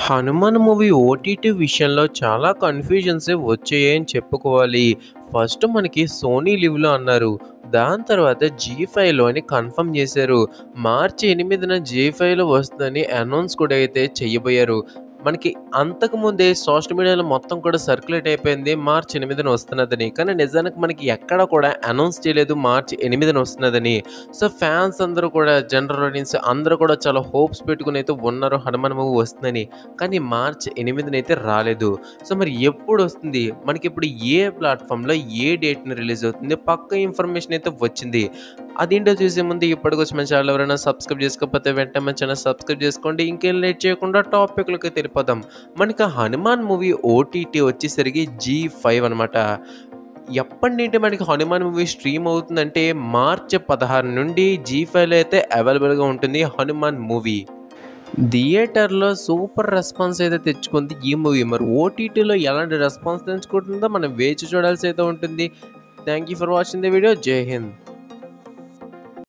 Hanuman movie OTT విషయంలో చాలా కన్‌ఫ్యూజన్సే వచ్చాయని చెప్పుకోవాలి. ఫస్ట్ మనకి సోనీ లివ్‌లో అన్నారు. దాని తర్వాత జీ5లో అని కన్ఫర్మ్ చేశారు. మార్చి 8న జీ5లో వస్తుందని అనౌన్స్ కూడా అయితే చెయ్యబోయారు. మనకి అంతకుముందే సోషల్ మీడియాలో మొత్తం కూడా సర్క్యులేట్ అయిపోయింది మార్చి 8న వస్తున్నదని. కానీ నిజానికి మనకి ఎక్కడ కూడా అనౌన్స్ చేయలేదు మార్చి 8న వస్తున్నదని. సో, ఫ్యాన్స్ అందరూ కూడా జనరల్ ఆడియన్స్ అందరూ కూడా చాలా హోప్స్ పెట్టుకొనైతే ఉన్నారు హనుమాన్ మూవీ వస్తుందని. కానీ మార్చి 8నైతే రాలేదు. సో, మరి ఎప్పుడొస్తుంది? మనకిప్పుడు ఏ ప్లాట్‌ఫామ్‌లో ఏ డేట్‌న రిలీజ్ అవుతుంది? పక్కా ఇన్ఫర్మేషన్ అయితే వచ్చింది. అదేంటో చూసే ముందు ఇప్పటికొచ్చి మన ఛానల్ ఎవరైనా సబ్స్క్రైబ్ చేసుకోకపోతే వెంటనే మన ఛానల్ సబ్స్క్రైబ్ చేసుకోండి. ఇంకేం లేట్ చేయకుండా టాపిక్‌లోకి వెళ్ళిపోదాం. మనకి హనుమాన్ మూవీ ఓటీటీ వచ్చేసరికి జీ5 అనమాట. ఎప్పటినుండి మనకి హనుమాన్ మూవీ స్ట్రీమ్ అవుతుందంటే మార్చి 16 నుండి జీ5లో అయితే అవైలబుల్‌గా ఉంటుంది హనుమాన్ మూవీ. థియేటర్‌లో సూపర్ రెస్పాన్స్ అయితే తెచ్చుకుంది ఈ మూవీ. మరి ఓటీటీలో ఎలాంటి రెస్పాన్స్ తెచ్చుకుంటుందో మనం వేచి చూడాల్సి అయితే ఉంటుంది. Thank you for watching the video. జై హింద్.